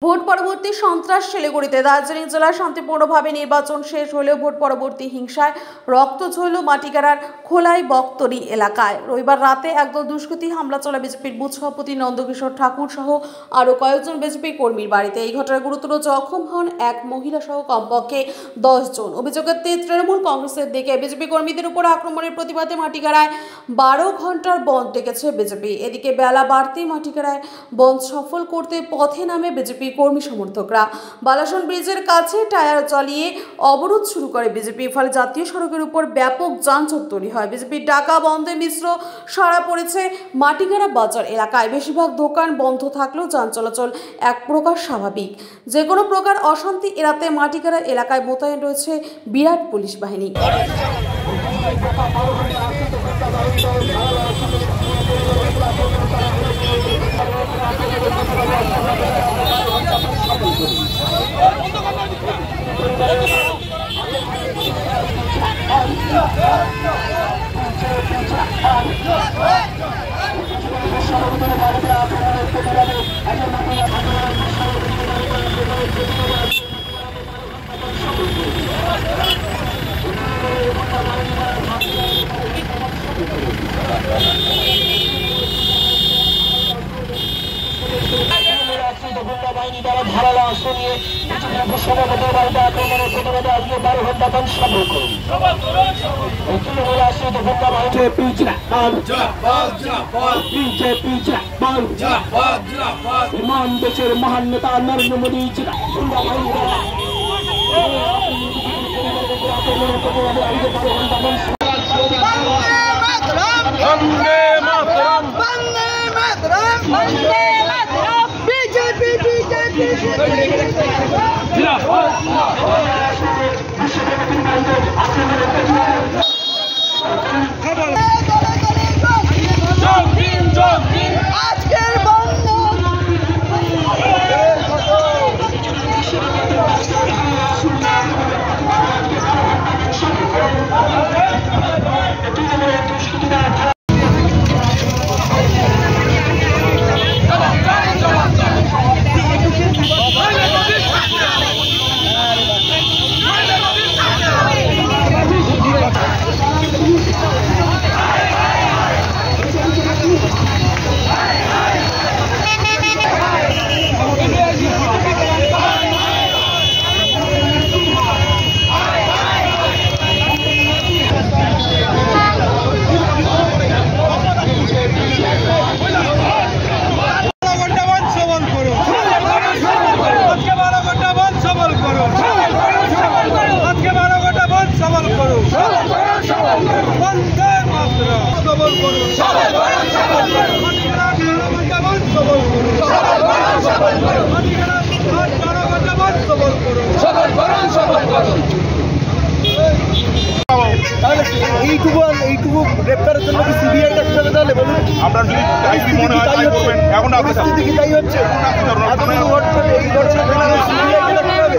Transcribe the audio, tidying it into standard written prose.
Vote পরবর্তী সন্ত্রাস শিলিগুড়িতে দার্জিলিং জেলার শান্তিপূর্ণভাবে নির্বাচন শেষ হলেও ভোট পরবর্তী হিংসায় রক্ত ঝরল মাটিগাড়ার খোলাই বক্তরি এলাকায়। রবিবার রাতে একদল দুষ্কৃতী হামলা চালায় বিজেপির বুথ সভাপতি নন্দকিশোর ঠাকুর সহ আরও কয়েকজন বিজেপি কর্মীর বাড়িতে। এই ঘটনায় গুরুতর জখম হন এক মহিলা সহ কমপক্ষে 10 জন। অভিযোগের তৃণমূল কংগ্রেসের দিকে বিজেপি কর্মীদের উপর আক্রমণের প্রতিবাদে মাটিগাড়ায় 12 ঘন্টার বন্ধ ডেকেছে বিজেপি। এদিকে বেলা বাড়তেই মাটিগাড়ায় বন্ধ সফল করতে পথে নামে বিজেপি কর্মী সমর্থকরা। বালাসন ব্রিজের কাছে টায়ার জ্বালিয়ে অবরোধ শুরু করে বিজেপি। ফলে জাতীয় সড়কের উপর ব্যাপক যানজট তৈরি হয়। বিজেপির ডাকা বন্ধে মিশ্র সাড়া পড়েছে মাটিগাড়া বাজার এলাকায়। বেশিরভাগ দোকান বন্ধ থাকলেও যান চলাচল এক প্রকার স্বাভাবিক। যে কোনো প্রকার অশান্তি এড়াতে মাটিগাড়া এলাকায় মোতায়েন রয়েছে বিরাট পুলিশ বাহিনী। ধারালো অস্ত্র নিয়ে সভাপতির বাড়িতে আক্রমণের প্রতিবাদে আজকে 12 ঘন্টা বন্ধ সফল করুন। তৃণমূল আশ্রিত গুন্ডা বাহিনী ইমান দেশের মহান নেতা নরেন্দ্র মোদী গুন্ডা বাহিনী এইটুকু গ্রেপ্তারের জন্য কি সিবিআই ডাকতে হবে? তাহলে বলুন, আমরা যদি আইবি মনে হয় তাই করবেন। এখন পরিস্থিতি কি তাই হচ্ছে? এতগুলো ঘটছে, এই ঘটছে, সিবিআই ডাকতে হবে।